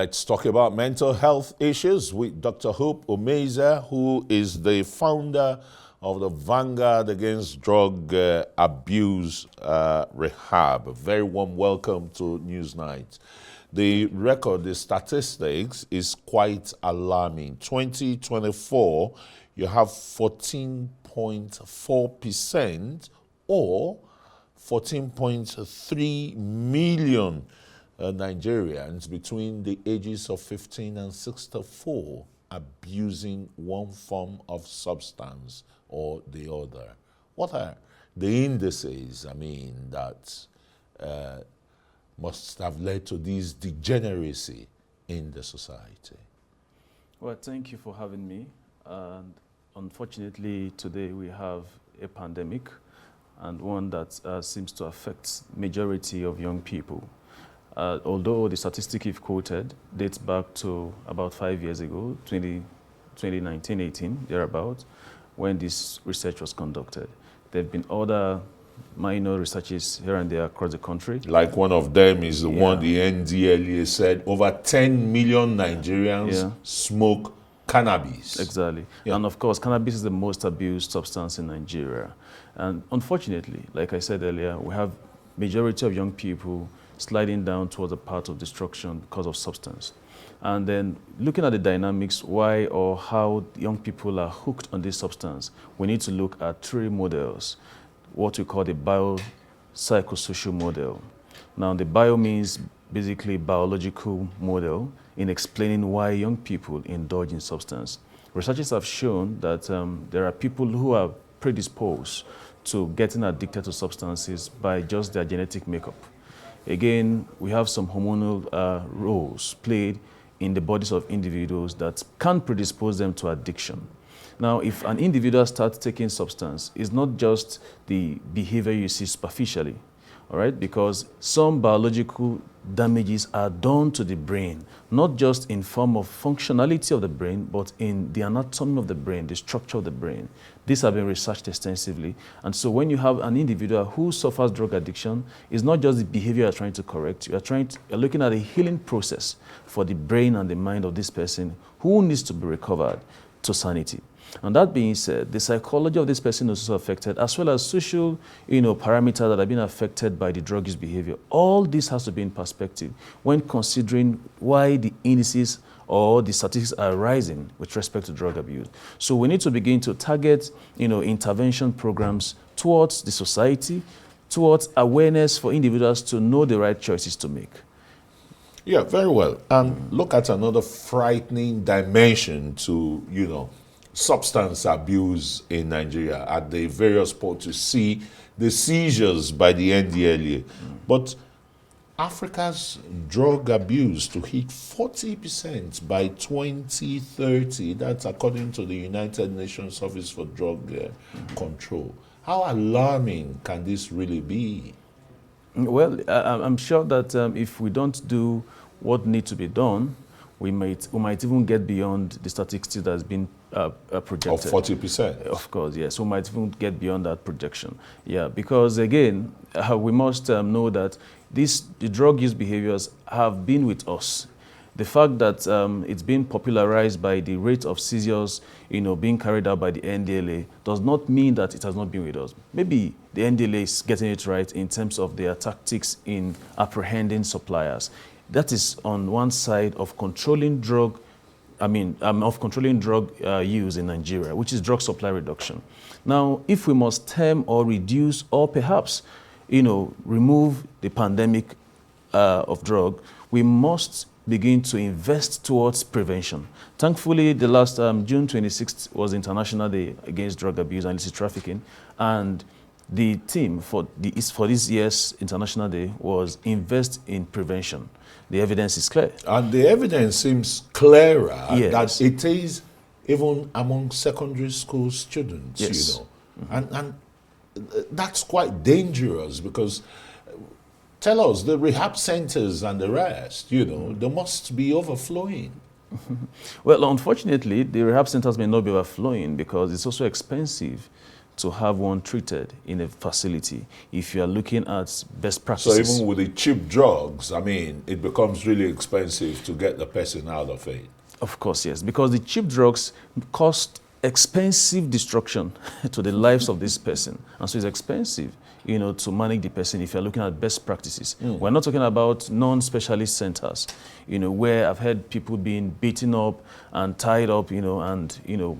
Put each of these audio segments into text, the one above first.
Let's talk about mental health issues with Dr. Hope Omeiza, who is the founder of the Vanguard Against Drug Abuse Rehab. A very warm welcome to Newsnight. The record, the statistics is quite alarming. 2024, you have 14.4% or 14.3 million Nigerians between the ages of 15 and 64 abusing one form of substance or the other. What are the indices, that must have led to this degeneracy in the society? Well, thank you for having me. And unfortunately, today we have a pandemic, and one that seems to affect majority of young people. Although the statistic you've quoted dates back to about 5 years ago, 2019-18, thereabout, when this research was conducted. There have been other minor researches here and there across the country. Like one of them is the one the NDLEA said over 10 million Nigerians smoke cannabis. Exactly. And of course, cannabis is the most abused substance in Nigeria. And unfortunately, like I said earlier, we have majority of young people sliding down towards a path of destruction because of substance. And then looking at the dynamics, why or how young people are hooked on this substance, we need to look at three models, what we call the biopsychosocial model. Now, the bio means basically biological model in explaining why young people indulge in substance. Researchers have shown that there are people who are predisposed to getting addicted to substances by just their genetic makeup. Again, we have some hormonal roles played in the bodies of individuals that can predispose them to addiction. Now, if an individual starts taking substance, it's not just the behavior you see superficially, all right? Because some biological damages are done to the brain, not just in form of functionality of the brain, but in the anatomy of the brain, the structure of the brain. These have been researched extensively. And so when you have an individual who suffers drug addiction, it's not just the behavior you're trying to correct. You're looking at a healing process for the brain and the mind of this person who needs to be recovered to sanity. And that being said, the psychology of this person is also affected, as well as social parameters that have been affected by the drug use behavior. All this has to be in perspective when considering why the indices or the statistics are rising with respect to drug abuse. So we need to begin to target intervention programs towards the society, towards awareness for individuals to know the right choices to make. Yeah, very well. And look at another frightening dimension to, substance abuse in Nigeria at the various ports. You see the seizures by the NDLEA. But Africa's drug abuse to hit 40% by 2030, that's according to the United Nations Office for Drug Control. How alarming can this really be? Well, I'm sure that if we don't do what needs to be done, we might even get beyond the statistics that has been projected. Of 40%? Of course, yes. We might even get beyond that projection. Yeah, because again, we must know that the drug use behaviors have been with us. The fact that it's been popularized by the rate of seizures, being carried out by the NDLEA does not mean that it has not been with us. Maybe the NDLEA is getting it right in terms of their tactics in apprehending suppliers. That is on one side of controlling drug use in Nigeria, which is drug supply reduction. Now, if we must stem or reduce or perhaps, remove the pandemic of drug, we must begin to invest towards prevention. Thankfully, the last June 26th was International Day Against Drug Abuse and Illicit Trafficking, and the theme for this year's International Day was invest in prevention. The evidence is clear. And the evidence seems clearer yes. that it is even among secondary school students, yes. And that's quite dangerous because tell us, the rehab centers and the rest, they must be overflowing. Well, unfortunately, the rehab centers may not be overflowing because it's also expensive to have one treated in a facility if you are looking at best So practices. even with the cheap drugs, I mean, it becomes really expensive to get the person out of it. Of course, yes, because the cheap drugs cost expensive destruction to the lives of this person. And so it's expensive, to manage the person if you're looking at best practices. We're not talking about non-specialist centers, where I've heard people being beaten up and tied up, and,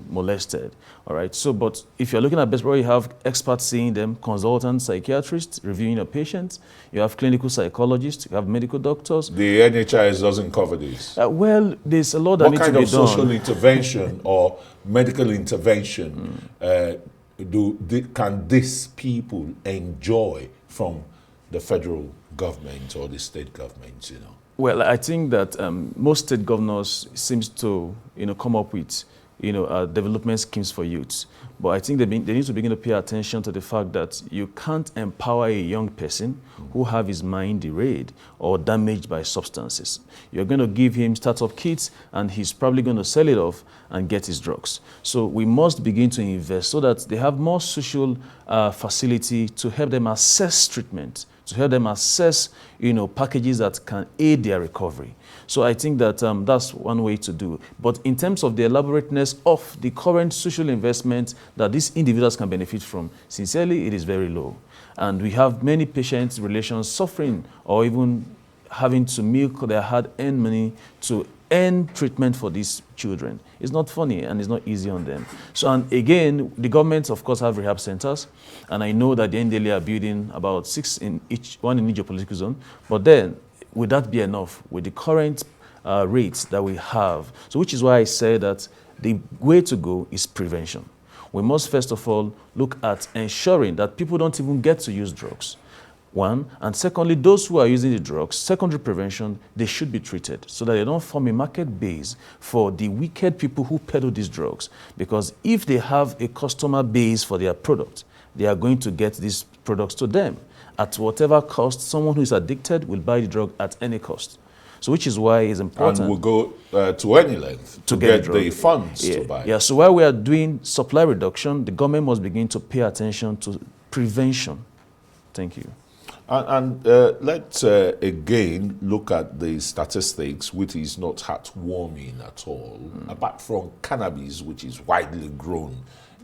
molested. All right. So, but if you're looking at best practices, you have experts seeing them, consultants, psychiatrists reviewing your patients. You have clinical psychologists, you have medical doctors. The NHIS doesn't cover this. Well, there's a lot that needs to be done. What kind of social intervention or medical intervention can these people enjoy from the federal government or the state government, Well, I think that most state governors seems to, come up with, development schemes for youths. But I think they need to begin to pay attention to the fact that you can't empower a young person who have his mind derailed or damaged by substances. You're going to give him startup kits and he's probably going to sell it off and get his drugs. So we must begin to invest so that they have more social facility to help them assess treatment, to help them assess, packages that can aid their recovery. So I think that that's one way to do. But in terms of the elaborateness of the current social investment that these individuals can benefit from, sincerely, it is very low. And we have many patient relations suffering or even having to milk their hard-earned money to earn treatment for these children. It's not funny and it's not easy on them. So, and again, the government, of course, have rehab centers. And I know that the NDLA are building about 6 in each, one in each political zone. But then, would that be enough with the current rates that we have? So, which is why I say that the way to go is prevention. We must first of all look at ensuring that people don't even get to use drugs. One, and secondly, those who are using the drugs, secondary prevention, they should be treated so that they don't form a market base for the wicked people who peddle these drugs. Because if they have a customer base for their product, they are going to get these products to them. At whatever cost, someone who is addicted will buy the drug at any cost. So which is why it's important. And will go to any length to get the funds to buy. Yeah, so while we are doing supply reduction, the government must begin to pay attention to prevention. Thank you. And let's again look at the statistics, which is not heartwarming at all. Apart from cannabis, which is widely grown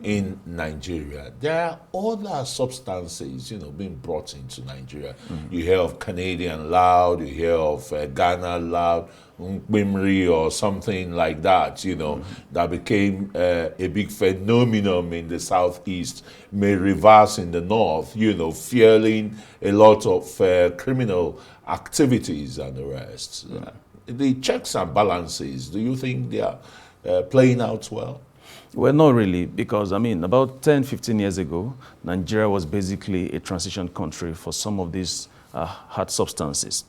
in Nigeria, there are other substances, being brought into Nigeria. You hear of Canadian loud, you hear of Ghana loud, Mimri or something like that, that became a big phenomenon in the southeast, may reverse in the north, fueling a lot of criminal activities and the rest. The checks and balances, do you think they are playing out well? Well, not really, because, about 10, 15 years ago, Nigeria was basically a transition country for some of these hard substances.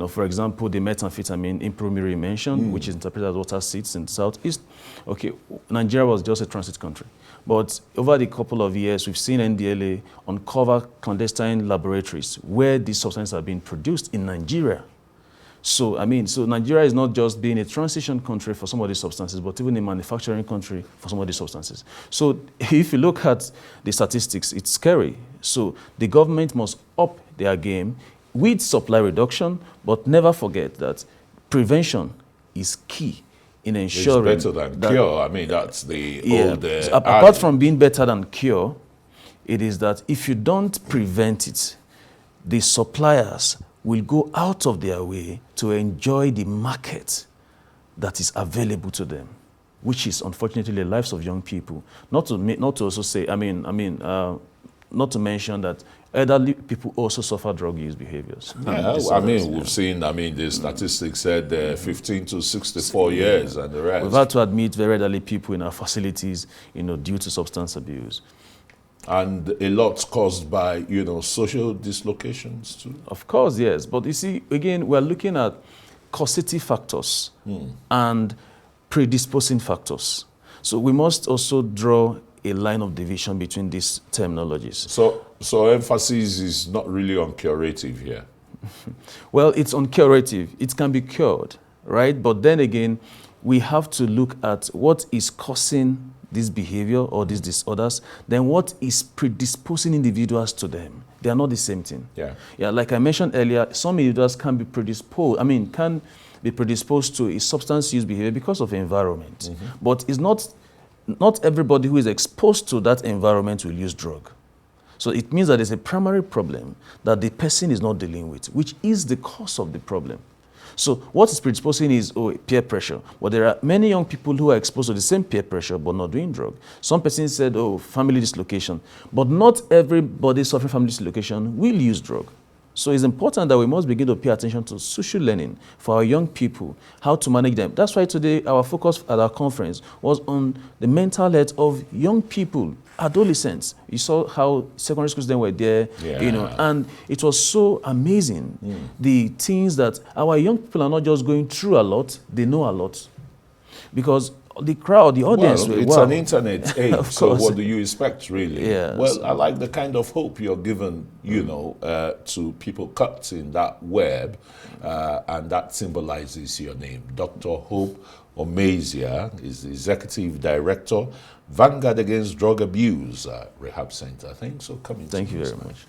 For example, the methamphetamine Imprimiri mentioned, which is interpreted as water seeds in the southeast. Okay, Nigeria was just a transit country. But over the couple of years, we've seen NDLA uncover clandestine laboratories where these substances are being produced in Nigeria. So, so Nigeria is not just being a transition country for some of these substances, but even a manufacturing country for some of these substances. So if you look at the statistics, it's scary. So the government must up their game with supply reduction, but never forget that prevention is key in ensuring it's better than cure. That's the old so apart from being better than cure, it is that if you don't prevent it, the suppliers will go out of their way to enjoy the market that is available to them, which is unfortunately the lives of young people. Not to also say, not to mention that elderly people also suffer drug use behaviors. Yeah, we've seen, the statistics said 15 to 64 years and the rest. We've had to admit very elderly people in our facilities, due to substance abuse. And a lot caused by, social dislocations too. Of course, yes. But you see, again, we're looking at causative factors and predisposing factors. So we must also draw a line of division between these terminologies. So emphasis is not really on curative here. Well, it's on curative. It can be cured, right? But then again, we have to look at what is causing this behavior or these disorders than what is predisposing individuals to them. They are not the same thing. Yeah, like I mentioned earlier, some individuals can be predisposed, can be predisposed to a substance use behavior because of environment. But it's not everybody who is exposed to that environment will use drug. So it means that there's a primary problem that the person is not dealing with, which is the cause of the problem. So what is predisposing is peer pressure. But there are many young people who are exposed to the same peer pressure but not doing drug. Some persons said, family dislocation. But not everybody suffering family dislocation will use drug. So it's important that we must begin to pay attention to social learning for our young people, how to manage them. That's why today our focus at our conference was on the mental health of young people, adolescents. You saw how secondary schools then were there, and it was so amazing. The things that our young people are not just going through a lot, they know a lot. Because the crowd, the audience... Well, it's an internet age, so what do you expect, really? Yeah. Well, I like the kind of hope you're giving, to people caught in that web, and that symbolizes your name. Dr. Hope Omeiza is the Executive Director, Vanguard Against Drug Abuse Rehab Center. Thanks for coming. Thank you very much.